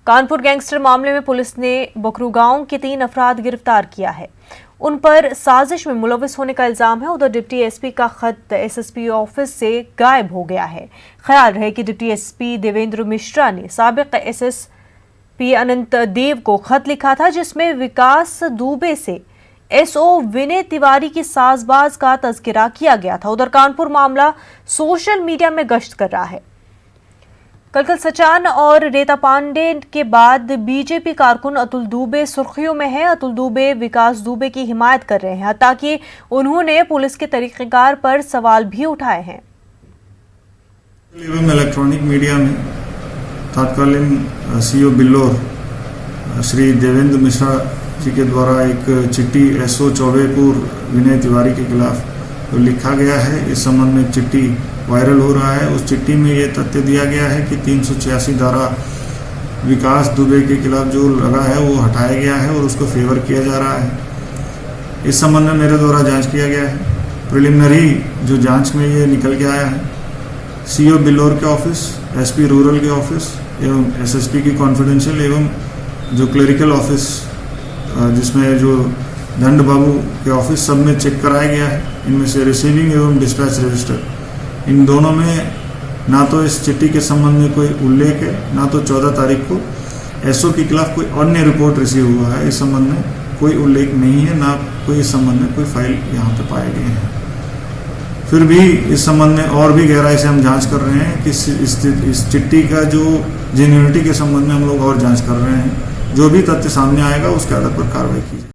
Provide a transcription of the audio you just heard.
Kanpur gangster मामले में police ने बकरू गांव के 3 अफराद गिरफ्तार किया है। उन पर साजिश में मुलविस होने का इल्जाम है। उधर डिप्टी एसपी का खत एसएसपी ऑफिस से गायब हो गया है। ख्याल रहे कि डिप्टी एसपी देवेंद्र मिश्रा ने साबिक एसएसपी अनंत देव को खत लिखा था, जिसमें विकास दुबे से एसओ विनय तिवारी की साजबाज का तज़किरा किया गया था। उधर कानपुर मामला सोशल मीडिया में गश्त कर रहा है। कलकल सचान और रेता पांडे के बाद बीजेपी कारकुन अतुल दुबे सुर्खियों में है। अतुल दुबे विकास दुबे की हिमायत कर रहे हैं, हत्ता कि उन्होंने पुलिस के तरीक़ेकार पर सवाल भी उठाए हैं। इलेक्ट्रॉनिक मीडिया में तत्कालीन सीओ बिल्लोर श्री देवेंद्र मिश्रा जी के द्वारा एक चिट्ठी एसओ चौबेपुर विनय तिवारी के खिलाफ तो लिखा गया है। इस संबंध में चिट्ठी वायरल हो रहा है। उस चिट्ठी में ये तथ्य दिया गया है कि 386 धारा विकास दुबे के खिलाफ जो लगा है वो हटाया गया है और उसको फेवर किया जा रहा है। इस संबंध में मेरे द्वारा जांच किया गया है। प्रिलिमिनरी जो जांच में ये निकल के आया है, सीओ बिल्लोर के ऑफिस, एसपी रूरल के ऑफिस एवं एसएसपी की कॉन्फिडेंशियल एवं जो क्लरिकल ऑफिस जिसमें जो दंड बाबू के ऑफिस, सब में चेक कराया गया है। इनमें से रिसीविंग एवं डिस्पैच रजिस्टर, इन दोनों में ना तो इस चिट्ठी के संबंध में कोई उल्लेख है, ना तो 14 तारीख को एसओ के खिलाफ कोई अन्य रिपोर्ट रिसीव हुआ है। इस संबंध में कोई उल्लेख नहीं है, ना कोई इस संबंध में कोई फाइल यहाँ पे पाए गए हैं। फिर भी इस संबंध में और भी गहराई से हम जांच कर रहे हैं कि इस चिट्ठी का जो जेन्युइनिटी के संबंध में हम लोग और जांच कर रहे हैं। जो भी तथ्य सामने आएगा उसके आधार पर कार्रवाई की जाए।